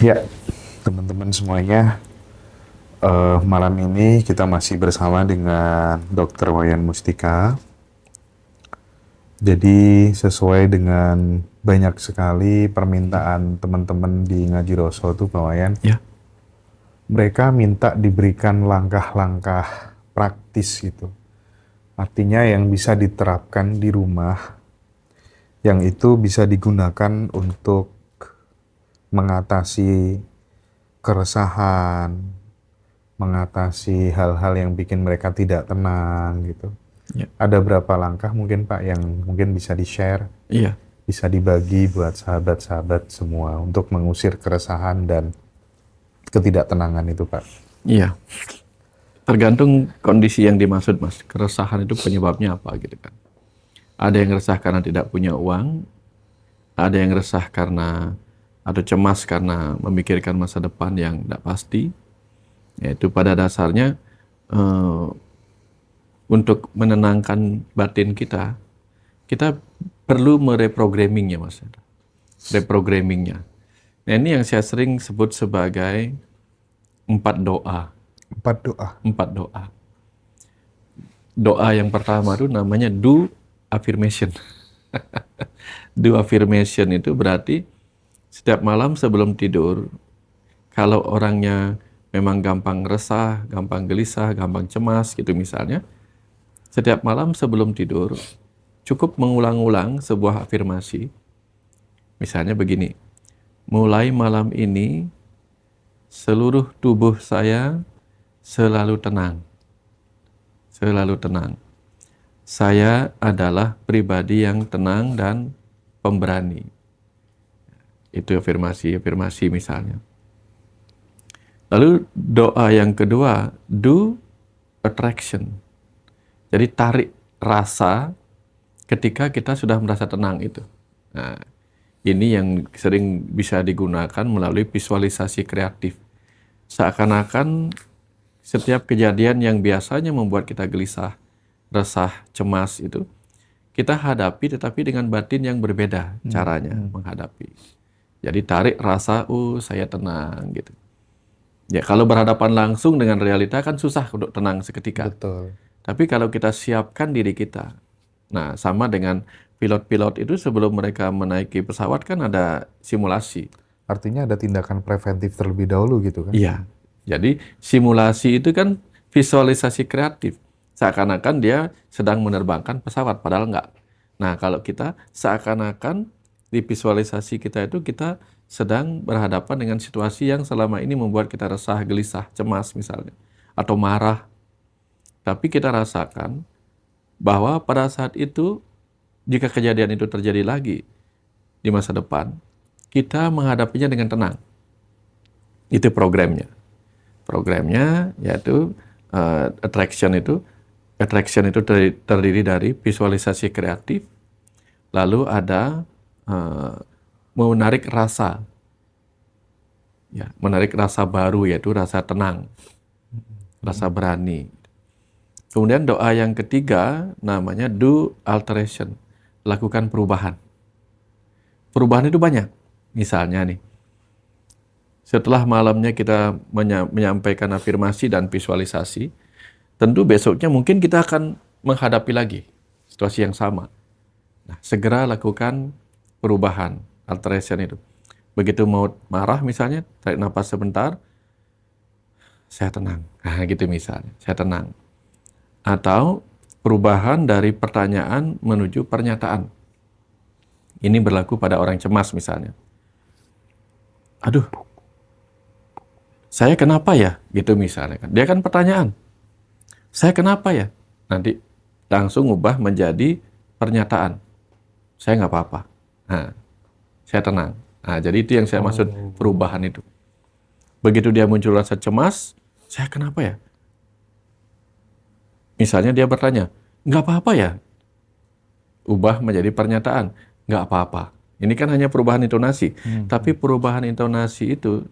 Ya, teman-teman semuanya, malam ini kita masih bersama dengan Dr. Wayan Mustika. Jadi sesuai dengan banyak sekali permintaan teman-teman di Ngaji Roso tuh Pak Wayan, Ya, mereka minta diberikan langkah-langkah praktis gitu. Artinya yang bisa diterapkan di rumah, yang itu bisa digunakan untuk mengatasi keresahan, mengatasi hal-hal yang bikin mereka tidak tenang gitu. ya, Ada berapa langkah mungkin Pak yang mungkin bisa di-share, iya, bisa dibagi buat sahabat-sahabat semua untuk mengusir keresahan dan ketidaktenangan itu Pak? iya. Tergantung kondisi yang dimaksud, Mas. Keresahan itu penyebabnya apa gitu kan. Ada yang resah karena tidak punya uang, ada yang resah karena atau cemas karena memikirkan masa depan yang tidak pasti. Yaitu pada dasarnya eh, untuk menenangkan batin kita, kita perlu mereprogrammingnya, Mas. Reprogrammingnya. Nah, ini yang saya sering sebut sebagai empat doa. Empat doa. Empat doa. Doa yang pertama itu namanya do affirmation. Do affirmation itu berarti setiap malam sebelum tidur, kalau orangnya memang gampang resah, gampang gelisah, gampang cemas gitu misalnya, setiap malam sebelum tidur cukup mengulang-ulang sebuah afirmasi. Misalnya begini, mulai malam ini seluruh tubuh saya selalu tenang, selalu tenang. Saya adalah pribadi yang tenang dan pemberani. Itu afirmasi misalnya. Lalu doa yang kedua, do attraction. Jadi tarik rasa ketika kita sudah merasa tenang itu. Nah, ini yang sering bisa digunakan melalui visualisasi kreatif. Seakan-akan setiap kejadian yang biasanya membuat kita gelisah, resah, cemas itu, kita hadapi tetapi dengan batin yang berbeda caranya menghadapi. Jadi tarik rasa, saya tenang gitu. Ya kalau berhadapan langsung dengan realita kan susah untuk tenang seketika. Betul. Tapi kalau kita siapkan diri kita, nah sama dengan pilot-pilot itu sebelum mereka menaiki pesawat kan ada simulasi. Artinya ada tindakan preventif terlebih dahulu gitu kan? Iya. Jadi simulasi itu kan visualisasi kreatif. Seakan-akan dia sedang menerbangkan pesawat, padahal enggak. Nah, kalau kita seakan-akan di visualisasi kita itu kita sedang berhadapan dengan situasi yang selama ini membuat kita resah, gelisah, cemas misalnya. Atau marah. Tapi kita rasakan bahwa pada saat itu, jika kejadian itu terjadi lagi di masa depan, kita menghadapinya dengan tenang. Itu programnya. Programnya yaitu attraction itu terdiri dari visualisasi kreatif, lalu ada menarik rasa, ya, menarik rasa baru yaitu rasa tenang, rasa berani. Kemudian doa yang ketiga namanya do alteration, lakukan perubahan. Perubahan itu banyak. Misalnya nih, setelah malamnya kita menyampaikan afirmasi dan visualisasi, tentu besoknya mungkin kita akan menghadapi lagi situasi yang sama. Nah, segera lakukan perubahan, alteration itu. Begitu mau marah misalnya, tarik nafas sebentar, saya tenang. Nah, gitu misalnya, saya tenang. Atau perubahan dari pertanyaan menuju pernyataan. Ini berlaku pada orang cemas misalnya. Aduh, saya kenapa ya? Gitu misalnya kan. Dia kan pertanyaan. Saya kenapa ya? Nanti langsung ubah menjadi pernyataan. Saya nggak apa-apa. Nah, saya tenang. Nah, jadi itu yang saya maksud perubahan itu. Begitu dia muncul rasa cemas, saya kenapa ya? Misalnya dia bertanya, nggak apa-apa ya? Ubah menjadi pernyataan, nggak apa-apa. Ini kan hanya perubahan intonasi. Tapi perubahan intonasi itu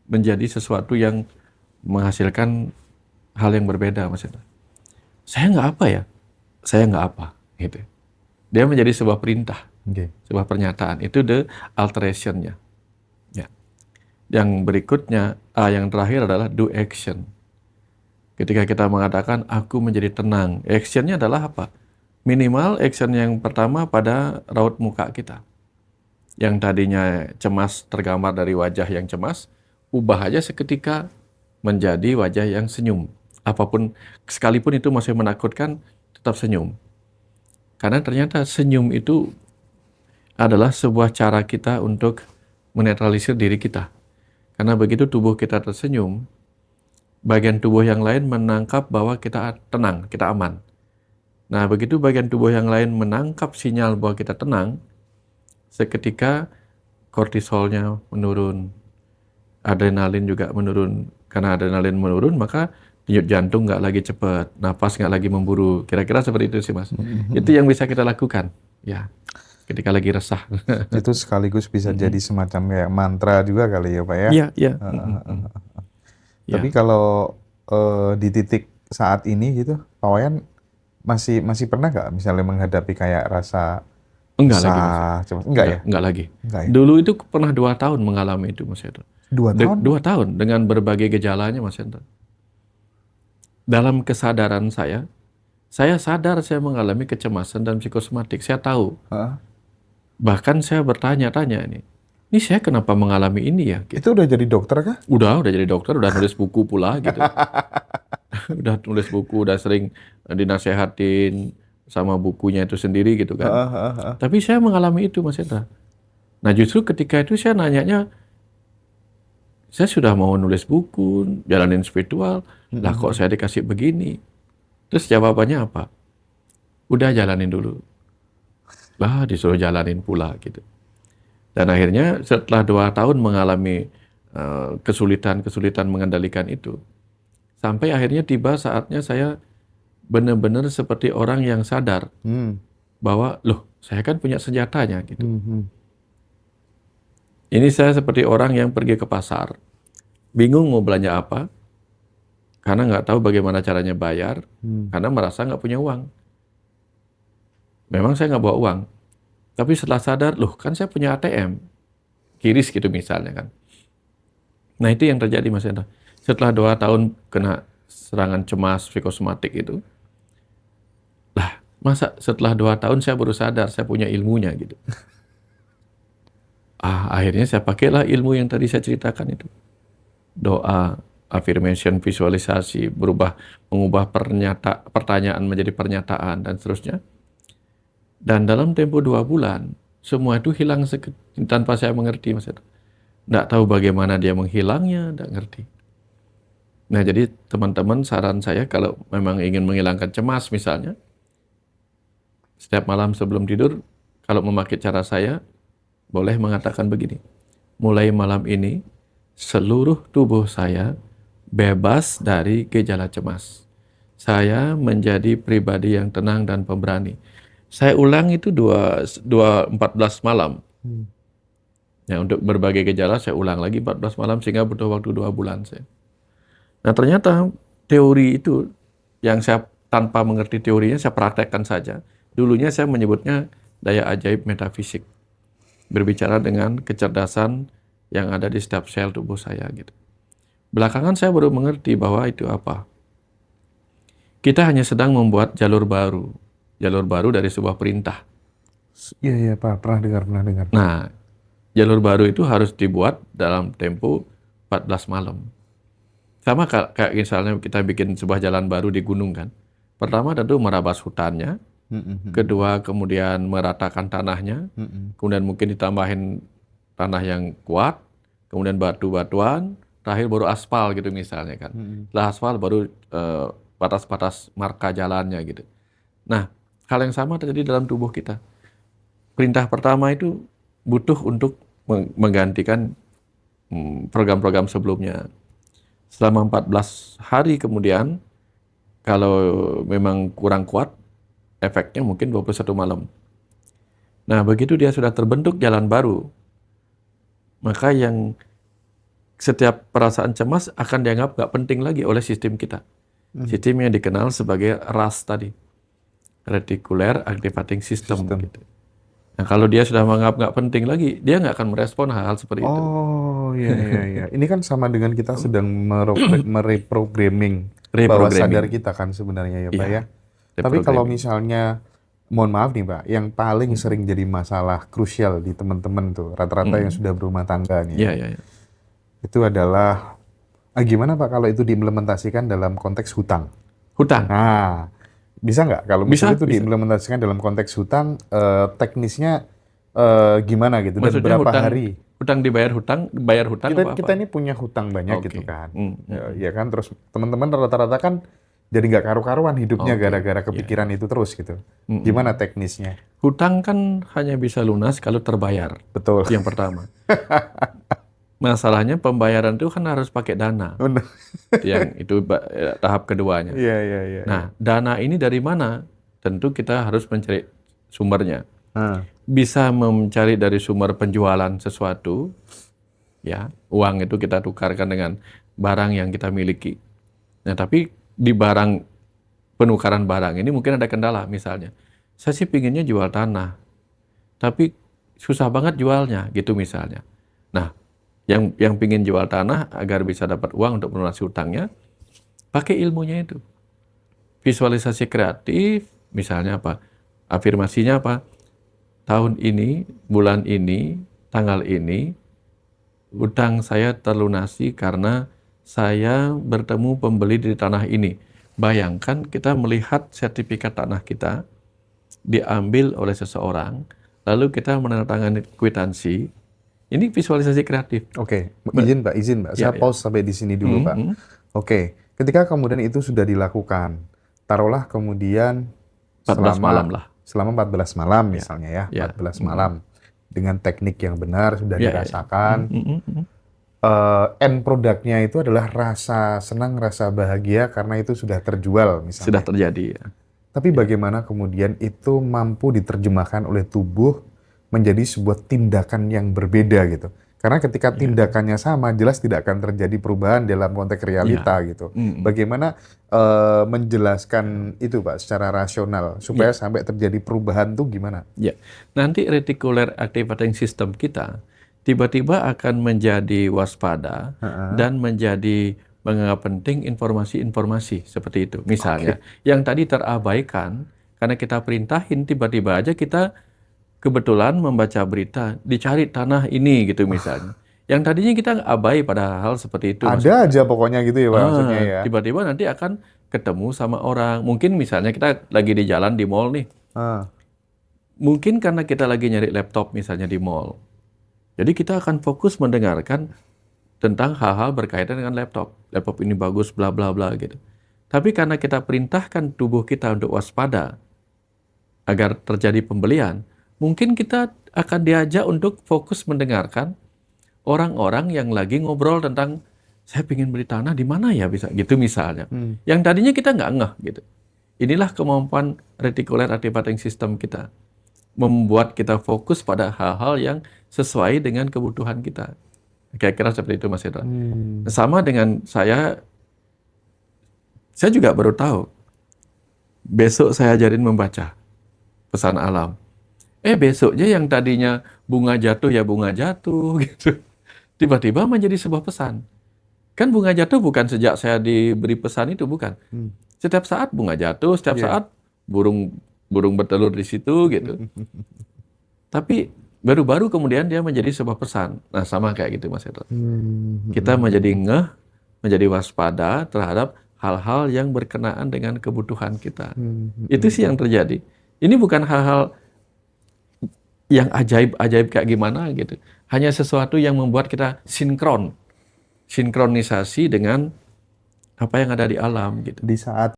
menjadi sesuatu yang menghasilkan hal yang berbeda, Mas. Saya nggak apa ya? Saya nggak apa. Gitu. Dia menjadi sebuah perintah, Oke. sebuah pernyataan. Itu the alteration-nya. Ya. Yang berikutnya, yang terakhir adalah do action. Ketika kita mengatakan aku menjadi tenang, actionnya adalah apa? Minimal action yang pertama pada raut muka kita. Yang tadinya cemas tergambar dari wajah yang cemas, ubah aja seketika menjadi wajah yang senyum. Apapun, sekalipun itu masih menakutkan, tetap senyum. Karena ternyata senyum itu adalah sebuah cara kita untuk menetralisir diri kita. Karena begitu tubuh kita tersenyum, bagian tubuh yang lain menangkap bahwa kita tenang, kita aman. Nah, begitu bagian tubuh yang lain menangkap sinyal bahwa kita tenang, seketika kortisolnya menurun, adrenalin juga menurun. Karena adrenalin menurun, maka denyut jantung nggak lagi cepat, napas nggak lagi memburu. Kira-kira seperti itu sih, Mas. Itu yang bisa kita lakukan, ya, ketika lagi resah. Itu sekaligus bisa jadi semacam kayak mantra juga kali ya Pak ya. Iya, iya. Tapi Ya. kalau di titik saat ini gitu, Pak Wayan masih pernah nggak misalnya menghadapi kayak rasa Enggak lagi, Mas. resah, cemas? Enggak ya? Enggak lagi. Enggak ya? Dulu itu pernah 2 tahun mengalami itu, Mas Hendra. 2 tahun? 2 tahun dengan berbagai gejalanya, Mas Hendra. Dalam kesadaran saya sadar saya mengalami kecemasan dan psikosomatik. Saya tahu. Hah? Bahkan saya bertanya-tanya ini saya kenapa mengalami ini ya? Gitu. Itu udah jadi dokter kah? Udah jadi dokter, udah nulis buku pula gitu. Udah nulis buku, udah sering dinasehatin sama bukunya itu sendiri gitu kan. Tapi saya mengalami itu, Mas Hendra. Nah, justru ketika itu saya nanyanya, saya sudah mau nulis buku, jalanin spiritual, lah kok saya dikasih begini? Terus jawabannya apa? Udah jalanin dulu. Lah disuruh jalanin pula gitu. Dan akhirnya setelah 2 tahun mengalami kesulitan-kesulitan mengendalikan itu, sampai akhirnya tiba saatnya saya benar-benar seperti orang yang sadar bahwa, loh, saya kan punya senjatanya gitu. Ini saya seperti orang yang pergi ke pasar, bingung mau belanja apa, karena nggak tahu bagaimana caranya bayar, karena merasa nggak punya uang. Memang saya nggak bawa uang, tapi setelah sadar, loh kan saya punya ATM, kiris gitu misalnya kan. Nah itu yang terjadi, Mas Hendra. Setelah 2 tahun kena serangan cemas psikosomatik itu, lah masa setelah 2 tahun saya baru sadar saya punya ilmunya gitu. Akhirnya saya pakailah ilmu yang tadi saya ceritakan itu. Doa, affirmation, visualisasi, mengubah pertanyaan menjadi pernyataan, dan seterusnya. Dan dalam tempo 2 bulan, semua itu hilang tanpa saya mengerti, Mas. Nggak tahu bagaimana dia menghilangnya, nggak ngerti. Nah, jadi teman-teman, saran saya kalau memang ingin menghilangkan cemas misalnya, setiap malam sebelum tidur, kalau memakai cara saya, boleh mengatakan begini, mulai malam ini, seluruh tubuh saya bebas dari gejala cemas. Saya menjadi pribadi yang tenang dan pemberani. Saya ulang itu 14 malam. Ya, untuk berbagai gejala saya ulang lagi 14 malam sehingga butuh waktu 2 bulan saya. Nah, ternyata teori itu yang saya tanpa mengerti teorinya saya praktekkan saja. Dulunya saya menyebutnya daya ajaib metafisik. Berbicara dengan kecerdasan yang ada di setiap sel tubuh saya gitu. Belakangan saya baru mengerti bahwa itu apa. Kita hanya sedang membuat jalur baru dari sebuah perintah. Iya Pak, pernah dengar. Nah, jalur baru itu harus dibuat dalam tempo 14 malam. Sama kayak misalnya kita bikin sebuah jalan baru di gunung kan. Pertama tentu merabas hutannya, kedua kemudian meratakan tanahnya, kemudian mungkin ditambahin tanah yang kuat, kemudian batu-batuan, terakhir baru aspal gitu misalnya kan. Setelah aspal baru batas-batas marka jalannya gitu. Nah, hal yang sama terjadi dalam tubuh kita. Perintah pertama itu butuh untuk menggantikan program-program sebelumnya. Selama 14 hari kemudian, kalau memang kurang kuat, efeknya mungkin 21 malam. Nah, begitu dia sudah terbentuk jalan baru, maka yang setiap perasaan cemas akan dianggap nggak penting lagi oleh sistem kita. Sistem yang dikenal sebagai RAS tadi, Reticular Activating System. Gitu. Nah, kalau dia sudah menganggap nggak penting lagi, dia nggak akan merespon hal-hal seperti itu. Oh, Oh iya iya iya. Ini kan sama dengan kita sedang mereprogramming bawah sadar Reprogramming. kita kan sebenarnya ya Pak Iya, ya. Tapi kalau reprogramming. misalnya, mohon maaf nih Pak, yang paling Mm, sering jadi masalah krusial di teman-teman tuh, rata-rata yang mm. sudah berumah tangga nih ya, Iya, iya, iya. itu adalah, gimana Pak kalau itu diimplementasikan dalam konteks hutang? Hutang. Nah, bisa nggak kalau misalnya Bisa, itu bisa. diimplementasikan dalam konteks hutang, teknisnya gimana gitu dan Maksudnya berapa hutang hari? hutang dibayar hutang, bayar hutang Kita apa? kita ini punya hutang banyak gitu Oke. kan, Mm, mm, mm. ya kan. Terus teman-teman rata-rata kan jadi nggak karu-karuan hidupnya Oke. gara-gara Ya, ya. kepikiran itu terus gitu. Mm, mm, Gimana mm. teknisnya? Hutang kan hanya bisa lunas kalau terbayar. Betul. Itu yang pertama. Masalahnya pembayaran itu kan harus pakai dana. Benar. Itu tahap keduanya. Iya iya iya. Iya. Nah, dana ini dari mana? Tentu kita harus mencari sumbernya. Ah, Bisa mencari dari sumber penjualan sesuatu, ya, uang itu kita tukarkan dengan barang yang kita miliki. Nah, tapi di penukaran barang ini mungkin ada kendala, misalnya. Saya sih pinginnya jual tanah, tapi susah banget jualnya, gitu misalnya. Nah, yang pingin jual tanah agar bisa dapat uang untuk melunasi hutangnya, pakai ilmunya itu. Visualisasi kreatif, misalnya apa? Afirmasinya apa? Tahun ini, bulan ini, tanggal ini, hutang saya terlunasi karena saya bertemu pembeli di tanah ini. Bayangkan kita melihat sertifikat tanah kita diambil oleh seseorang, lalu kita menandatangani kwitansi. Ini visualisasi kreatif. Oke, Ber- izin Pak. Ya, Saya ya. pause sampai di sini dulu Pak. Hmm. Oke, ketika kemudian itu sudah dilakukan, taruhlah kemudian 14 malam lah. selama 14 malam Ya, misalnya ya, ya. 14 malam dengan teknik yang benar sudah Ya, ya, ya. dirasakan. End produknya itu adalah rasa senang, rasa bahagia karena itu sudah terjual Sudah misalnya. terjadi. Ya. Tapi bagaimana kemudian itu mampu diterjemahkan oleh tubuh menjadi sebuah tindakan yang berbeda gitu. Karena ketika tindakannya sama, jelas tidak akan terjadi perubahan dalam konteks realita gitu. Bagaimana menjelaskan itu Pak secara rasional supaya sampai terjadi perubahan tuh gimana? Ya, nanti reticular activating system kita tiba-tiba akan menjadi waspada dan menjadi menganggap penting informasi-informasi seperti itu. Misalnya, yang tadi terabaikan karena kita perintahin, tiba-tiba aja kita kebetulan membaca berita, dicari tanah ini gitu misalnya. Yang tadinya kita abai pada hal seperti itu. Ada aja pokoknya gitu ya Pak maksudnya ya. Tiba-tiba nanti akan ketemu sama orang. Mungkin misalnya kita lagi di jalan di mall nih. Ah, Mungkin karena kita lagi nyari laptop misalnya di mall. Jadi kita akan fokus mendengarkan tentang hal-hal berkaitan dengan laptop. Laptop ini bagus, bla bla bla gitu. Tapi karena kita perintahkan tubuh kita untuk waspada agar terjadi pembelian, mungkin kita akan diajak untuk fokus mendengarkan orang-orang yang lagi ngobrol tentang saya ingin beli tanah di mana ya bisa gitu misalnya. Yang tadinya kita nggak ngeh gitu. Inilah kemampuan reticular activating system kita. Membuat kita fokus pada hal-hal yang sesuai dengan kebutuhan kita. Kira-kira seperti itu Mas Hendra. Sama dengan saya juga baru tahu. Besok saya ajarin membaca pesan alam. Besoknya yang tadinya bunga jatuh ya bunga jatuh gitu. Tiba-tiba menjadi sebuah pesan. Kan bunga jatuh bukan sejak saya diberi pesan itu, bukan. Setiap saat bunga jatuh, setiap saat burung bertelur di situ gitu. Tapi baru-baru kemudian dia menjadi sebuah pesan. Nah, sama kayak gitu Mas Hendra. Kita menjadi ngeh, menjadi waspada terhadap hal-hal yang berkenaan dengan kebutuhan kita. Itu sih yang terjadi. Ini bukan hal-hal yang ajaib-ajaib kayak gimana gitu. Hanya sesuatu yang membuat kita sinkronisasi dengan apa yang ada di alam gitu. di saat